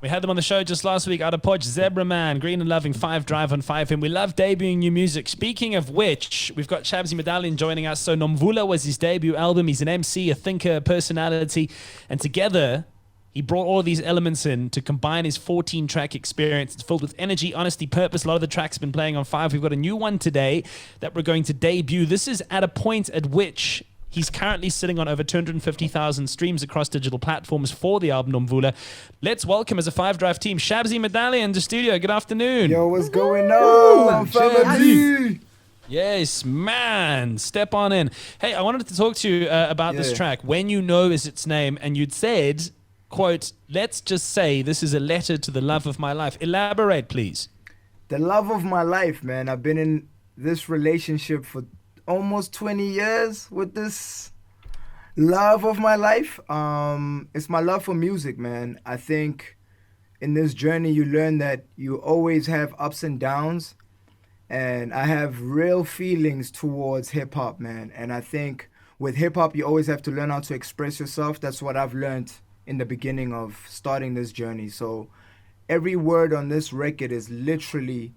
We had them on the show just last week. Out of Podge, Zebra Man, Green and Loving, 5 Drive on 5 We love debuting new music. Speaking of which, we've got ShabZi Madallion joining us. So Nomvula was his debut album. He's an MC, a thinker, a personality. And together, he brought all of these elements in to combine his 14-track experience. It's filled with energy, honesty, purpose. A lot of the tracks have been playing on 5. We've got a new one today that we're going to debut. This is at a point at which he's currently sitting on over 250,000 streams across digital platforms for the album Nomvula. Let's welcome as a 5 Drive team, ShabZi Madallion to studio. Good afternoon. Yo, what's going on, ShabZi? Yes, man. Step on in. Hey, I wanted to talk to you about this track. When You Know is its name, and you'd said, quote, let's just say this is a letter to the love of my life. Elaborate, please. The love of my life, man. I've been in this relationship for almost 20 years with this love of my life. It's my love for music, man. I think in this journey you learn that you always have ups and downs, and I have real feelings towards hip-hop, man. And I think with hip-hop you always have to learn how to express yourself. That's what I've learned in the beginning of starting this journey. So every word on this record is literally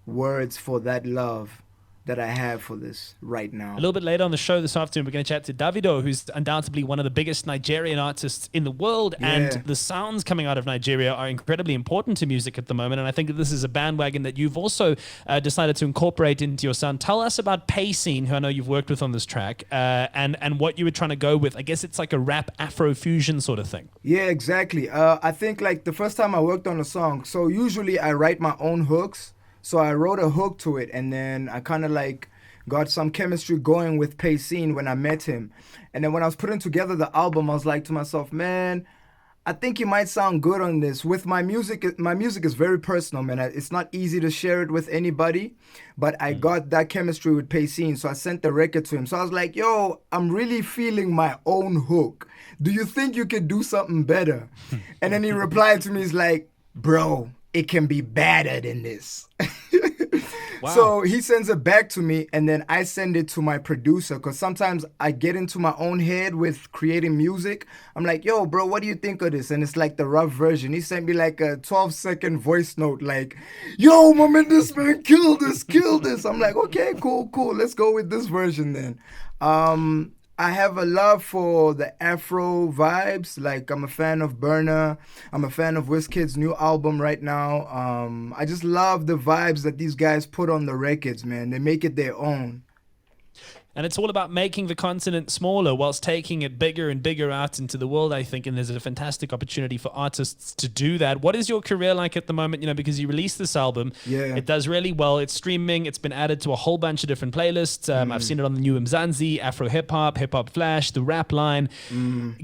words for that love that I have for this right now. A little bit later on the show this afternoon, we're going to chat to Davido, who's undoubtedly one of the biggest Nigerian artists in the world. Yeah. And the sounds coming out of Nigeria are incredibly important to music at the moment. And I think that this is a bandwagon that you've also decided to incorporate into your sound. Tell us about Paycine, who I know you've worked with on this track, and what you were trying to go with. I guess it's like a rap Afro-fusion sort of thing. Yeah, exactly. I think like the first time I worked on a song, so usually I write my own hooks. So I wrote a hook to it, and then I kind of like got some chemistry going with Paycine when I met him. And then when I was putting together the album, I was like to myself, man, I think you might sound good on this. With my music is very personal, man. It's not easy to share it with anybody, but I got that chemistry with Paycine, so I sent the record to him. So I was like, yo, I'm really feeling my own hook. Do you think you could do something better? And then he replied to me, he's like, bro, it can be better than this. Wow. So he sends it back to me, and then I send it to my producer, because sometimes I get into my own head with creating music. I'm like, yo, bro, what do you think of this? And it's like the rough version. He sent me like a 12-second voice note like, yo, my man, this man, kill this. I'm like, okay, cool. Let's go with this version then. I have a love for the Afro vibes. Like, I'm a fan of Burna. I'm a fan of Wizkid's new album right now. I just love the vibes that these guys put on the records, man. They make it their own. And it's all about making the continent smaller whilst taking it bigger and bigger out into the world, I think. And there's a fantastic opportunity for artists to do that. What is your career like at the moment? You know, because you released this album. Yeah. It does really well. It's streaming. It's been added to a whole bunch of different playlists. I've seen it on the new Mzansi, Afro Hip Hop Flash, the Rap Line.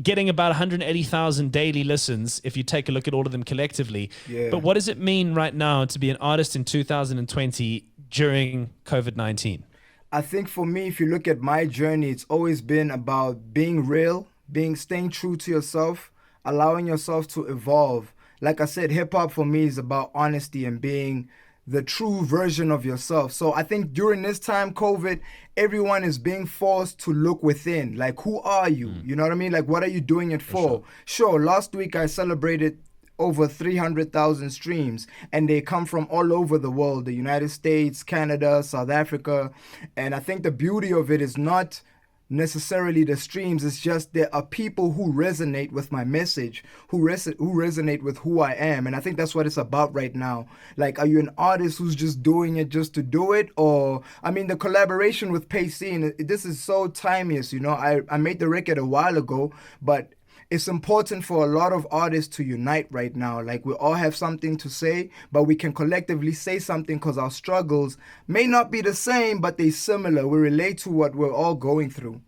Getting about 180,000 daily listens if you take a look at all of them collectively. Yeah. But what does it mean right now to be an artist in 2020 during COVID-19? I think for me, if you look at my journey, it's always been about being real, staying true to yourself, allowing yourself to evolve. Like I said, hip hop for me is about honesty and being the true version of yourself. So I think during this time, COVID, everyone is being forced to look within. Like, who are you? You know what I mean? Like, what are you doing it for? Sure, last week I celebrated over 300,000 streams, and they come from all over the world, the United States, Canada, South Africa. And I think the beauty of it is not necessarily the streams, it's just there are people who resonate with my message, who resonate with who I am. And I think that's what it's about right now. Like, are you an artist who's just doing it just to do it? Or, I mean, the collaboration with Paycine, this is so timeless, you know. I made the record a while ago, but it's important for a lot of artists to unite right now. Like, we all have something to say, but we can collectively say something because our struggles may not be the same, but they're similar. We relate to what we're all going through.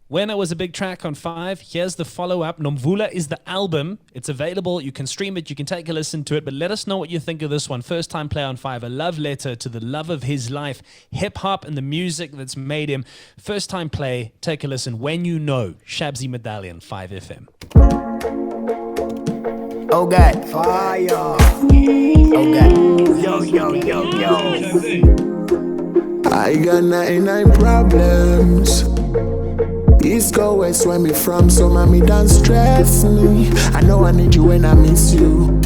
When it was a big track on 5, here's the follow-up. Nomvula is the album. It's available. You can stream it. You can take a listen to it. But let us know what you think of this one. First time play on 5. A love letter to the love of his life. Hip-hop and the music that's made him. First time play. Take a listen. When You Know. ShabZi Madallion, 5FM. Oh, God. Fire. Oh, God. Yo. I got 99 problems. East go west where me from, so mommy don't stress me. I know I need you when I miss you.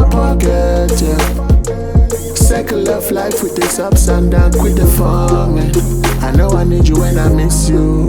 my pocket, yeah. Circle of life with its ups and downs, quit the fun, man. I know I need you when I miss you.